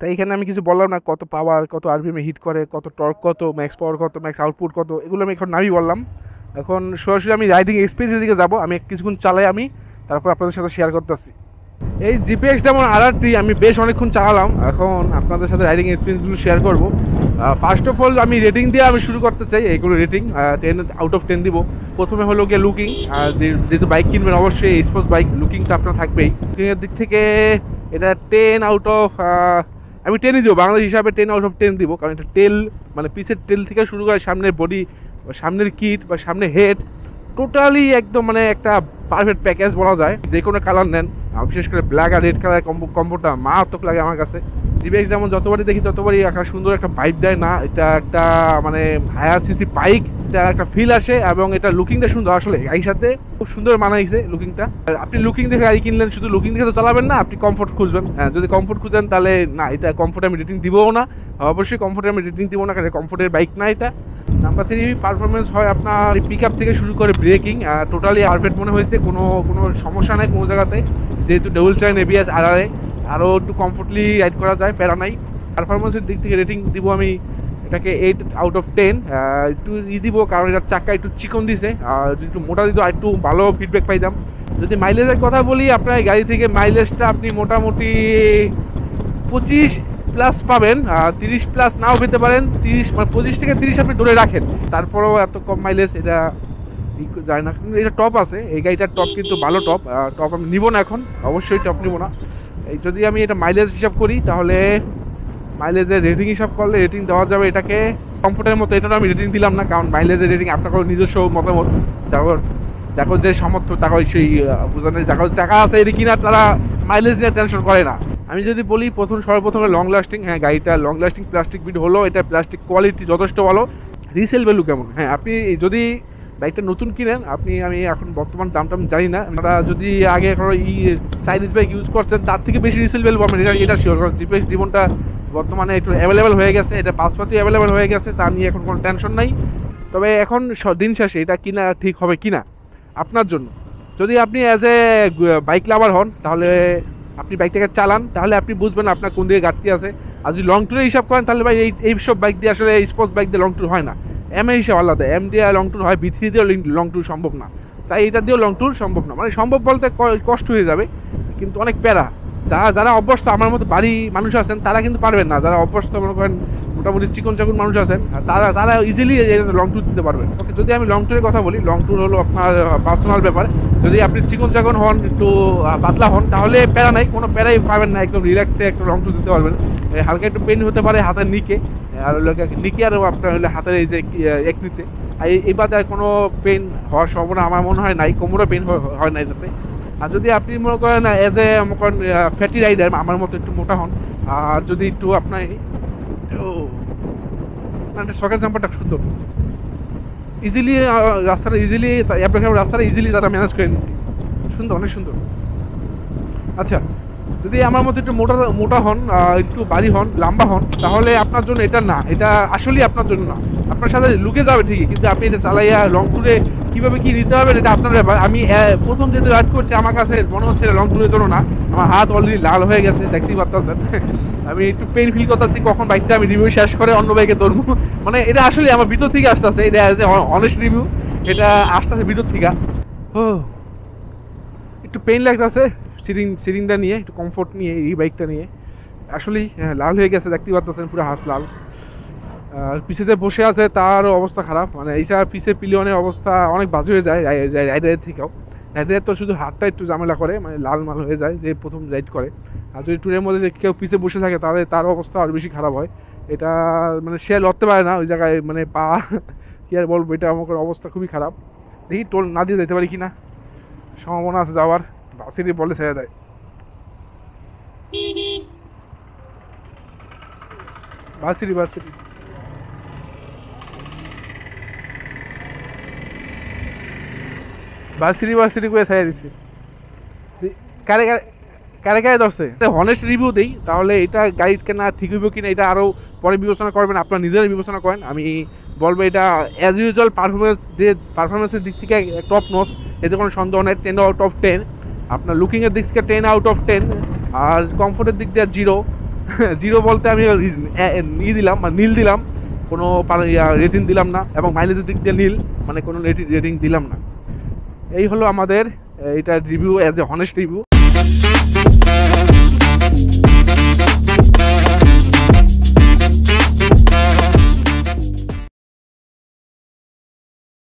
তাই এখানে আমি কিছু বললাম না, কত পাওয়ার, কত আরপিএম হিট করে, কত টর্ক, কত ম্যাক্স পাওয়ার, কত ম্যাক্স আউটপুট, কত, এগুলো আমি এখন নামই বললাম। এখন সরাসরি আমি রাইডিং এক্সপিরিয়েন্সের দিকে যাব। আমি কিছুক্ষণ চালাই আমি, তারপর আপনাদের সাথে শেয়ার করতেছি। এই জিপিএক্স ডেমন RR-টি আমি বেশ অনেকক্ষণ চালালাম। এখন আপনাদের সাথে রাইডিং এক্সপিরিয়েন্সগুলো শেয়ার করবো। ফার্স্ট অফ অল আমি রেটিং দিয়ে আমি শুরু করতে চাই। এইগুলো রেটিং 10 আউট অফ 10 দিব। প্রথমে হলো গিয়ে লুকিং। যেহেতু বাইক কিনবেন অবশ্যই স্পোর্টস বাইক, লুকিংটা আপনার থাকবেই। লুকিংয়ের দিক থেকে এটা 10 আউট অফ, আমি 10ই দিব, বাংলাদেশ হিসাবে 10 আউট অফ 10 দিব। কারণ এটা টেল, মানে পিছের টেল থেকে শুরু করে সামনের বডি, সামনের কিট বা সামনের হেড, টোটালি একদম মানে একটা পারফেক্ট প্যাকেজ বলা যায়। যে কোনো কালার নেন, বিশেষ করে ব্ল্যাক আর রেড কালার কম্বোটা মারাত্মক লাগে আমার কাছে। জিপিএক্স যেমন যতবারই দেখি ততবারই একটা সুন্দর একটা ভাইব দেয় না, এটা একটা মানে হায়ার সিসি বাইক, এটা একটা ফিল আসে এবং এটা লুকিংটা সুন্দর। আসলে গাড়ির সাথে খুব সুন্দর মানাইছে লুকিংটা। আপনি লুকিং দেখে গাড়ি কিনলেন, শুধু লুকিং দেখে তো চালাবেন না, আপনি কমফোর্ট খুঁজবেন। যদি কমফোর্ট খুঁজেন তাহলে না, এটা কমফোর্ট আমি রেটিং দিবও না, অবশ্যই কমফোর্টে আমি রেটিং দিব না, কারণ কমফোর্টের বাইক না এটা। নাম্বার 3 পারফরমেন্স হয় আপনার পিক আপ থেকে শুরু করে ব্রেকিং, টোটালি পারফেক্ট মনে হয়েছে। কোনো সমস্যা নেই কোনো জায়গাতে, যেহেতু ডবল চেইন ABS RR-এ আরও একটু কমফোর্টলি রাইড করা যায়, প্যারা নাই। পারফরমেন্সের দিক থেকে রেটিং দিব আমি এটাকে 8 আউট অফ 10। একটু দিব কারণ এটার চাকা একটু চিকন দিছে, আর যদি একটু মোটা দিত আর একটু ভালো ফিডব্যাক পাইতাম। যদি মাইলেজের কথা বলি, আপনার গাড়ি থেকে মাইলেজটা আপনি মোটামুটি 25 প্লাস পাবেন, 30 প্লাস নাও পেতে পারেন। 30 মানে 25 থেকে 30 আপনি ধরে রাখেন, তারপরেও এত কম মাইলেজ এটা যায় না। কিন্তু এটা টপ আছে, এই গাড়িটার টপ কিন্তু ভালো টপ। টপ আমি নিব না এখন, অবশ্যই টপ নিব না। এই যদি আমি এটা মাইলেজ হিসাব করি, তাহলে মাইলেজের রেটিং হিসাব করলে রেটিং দেওয়া যাবে এটাকে কমফোর্টের মতো। এটাও আমি রেটিং দিলাম না, কারণ মাইলেজের রেটিং আপনার নিজস্ব মতামত। তারপর দেখো যে সমর্থ টাকা, সেই বোঝানোর টাকা আছে এটা কিনা, তারা মাইলেজ নিয়ে টেনশন করে না। আমি যদি বলি সর্বপ্রথমে লং লাস্টিং, হ্যাঁ গাড়িটা লং লাস্টিং প্লাস্টিক বিট হলো, এটা প্লাস্টিক কোয়ালিটি যথেষ্ট ভালো। রিসেল ভ্যালু কেমন, হ্যাঁ আপনি যদি বাইকটা নতুন কিনেন, আমি এখন বর্তমান দামটা আমি জানি না, আপনারা যদি আগে চাইনিজ বাইক ইউজ করছেন তার থেকে বেশি রিসেল ভ্যালু পাবেন, এটা শিওর। কারণ জিপিএক্স ডেমনটা বর্তমানে একটু অ্যাভেলেবেল হয়ে গেছে, এটা পাসপাতি অ্যাভেলেবেল হয়ে গেছে, তা নিয়ে এখন কোনো টেনশন নাই। তবে এখন দিন শেষে এটা কিনা ঠিক হবে কিনা আপনার জন্য। যদি আপনি অ্যাজ এ বাইক লাভার হন, তাহলে আপনি বাইকটাকে চালান, তাহলে আপনি বুঝবেন আপনার কোন দিকে ঘাটতি আছে। আর যদি লং ট্যুরে হিসাব করেন, তাহলে ভাই এই সব বাইক দিয়ে আসলে স্পোর্টস বাইক দিয়ে লং ট্যুর হয় না। এর হিসাব আলাদা, এম দিয়ে লং ট্যুর হয়, V3 দিয়েও লং ট্যুর সম্ভব না। তাই এটা দিয়েও লং ট্যুর সম্ভব না, মানে সম্ভব বলতে কষ্ট হয়ে যাবে, কিন্তু অনেক প্যারা। যারা অভ্যস্ত, আমার মতো বাড়ি মানুষ আছেন, তারা কিন্তু পারবেন না। যারা অভ্যস্ত মনে করেন মোটামুটি চিকন চাকুন মানুষ আছেন, তারা ইজিলি লং ট্যুর দিতে পারবেন। ওকে, যদি আমি লং ট্যুরের কথা বলি, লং ট্যুর হলো আপনার পার্সোনাল ব্যাপার। যদি আপনি চিকন চাকন হন, একটু পাতলা হন, তাহলে প্যারা নাই, কোনো প্যারাই পাবেন না, একদম রিল্যাক্সে একটা লং ট্যুর দিতে পারবেন। হালকা একটু পেন হতে পারে হাতের নিকে, আর নিকে, আর আপনার হলে হাতের এই যে একনিতে। আর এই বাদে আর কোনো পেন হওয়ার সম্ভাবনা আমার মনে হয় নাই, কোমরও পেন হয় না এটাতে। আর যদি আপনি মনে করেন এজ এ মনে করেন ফ্যাটি রাইডার, আমার মতো একটু মোটা হন, আর যদি একটু আপনার সকেট জাম্পারটা সুন্দর, ইজিলি রাস্তাটা ইজিলি তারা ম্যানেজ করে নিচ্ছি, সুন্দর, অনেক সুন্দর। আচ্ছা, যদি আমার মতো একটু মোটা হন, একটু বাড়ি হন, লম্বা হন, তাহলে আপনার জন্য এটা না, এটা আসলেই আপনার জন্য না। আপনার সাথে লুকে যাবে ঠিকই, কিন্তু আপনি এটা চালাইয়া লং ট্যুরে কীভাবে কী নিতে হবে এটা আপনার ব্যাপার। আমি প্রথম যেহেতু রাইড করছি, আমার কাছে মনে হচ্ছে লং ট্যুরের জন্য না। আমার হাত অলরেডি লাল হয়ে গেছে, দেখতেই পারতেছেন। আমি একটু পেন ফিল করতেছি, কখন বাইকটা আমি রিভিউ শেষ করে অন্য বাইকে ধরবো। মানে এটা আসলে আমার ভিতর থেকে আসতেছে, এটা অ্যাজ এ অনেস্ট রিভিউ, এটা আসতেছে ভিতর থেকে। ও একটু পেইন লাগতেছে সিরিংটা নিয়ে, একটু কমফোর্ট নিয়ে, এই বাইকটা নিয়ে আসলেই লাল হয়ে গেছে, দেখতেই পারতেছেন পুরো হাত লাল। আর পিছেতে বসে আছে তার অবস্থা খারাপ, মানে এইটার পিছে পিলিয়নের অবস্থা অনেক বাজে হয়ে যায় রাইডারের থেকেও। রাইডারের তো শুধু হাতটা একটু ঝামেলা করে, মানে লাল মাল হয়ে যায় যে প্রথম রাইড করে। আর যদি ট্যুরের মধ্যে যে কেউ পিছে বসে থাকে, তাহলে তার অবস্থা আরও বেশি খারাপ হয়। এটা মানে সে লড়তে পারে না ওই জায়গায়, মানে পা কী আর বলবো, এটা আমার অবস্থা খুবই খারাপ। দেখি টোল না দিয়ে যেতে পারি কি না, সম্ভাবনা আছে যাওয়ার। বাসিটি বলে ছেড়ে দেয়, বাসিটি করে ছেড়ে দিচ্ছে। কারে কারে ধরছে, হনেস্ট রিভিউ দিই, তাহলে এটা গাইড কেনা ঠিক হইব কিনা এটা আরও পরে বিবেচনা করবেন, আপনার নিজেরা বিবেচনা করেন। আমি বলবো এটা অ্যাজ ইউজুয়াল পারফরমেন্সের দিক থেকে টপ নচ, এতে কোনো সন্দেহ নেই। 10 আউট অফ 10। আপনার লুকিংয়ের দিক থেকে 10 আউট অফ 10, আর কমফোর্টের দিক দিয়ে 0। জিরো বলতে আমি দিলাম, মানে নীল দিলাম, কোনো রেটিং দিলাম না, এবং মাইলেজের দিক দিয়ে নীল, মানে কোনো রেটিং দিলাম না। এই হলো আমাদের এটা review, as a honest review.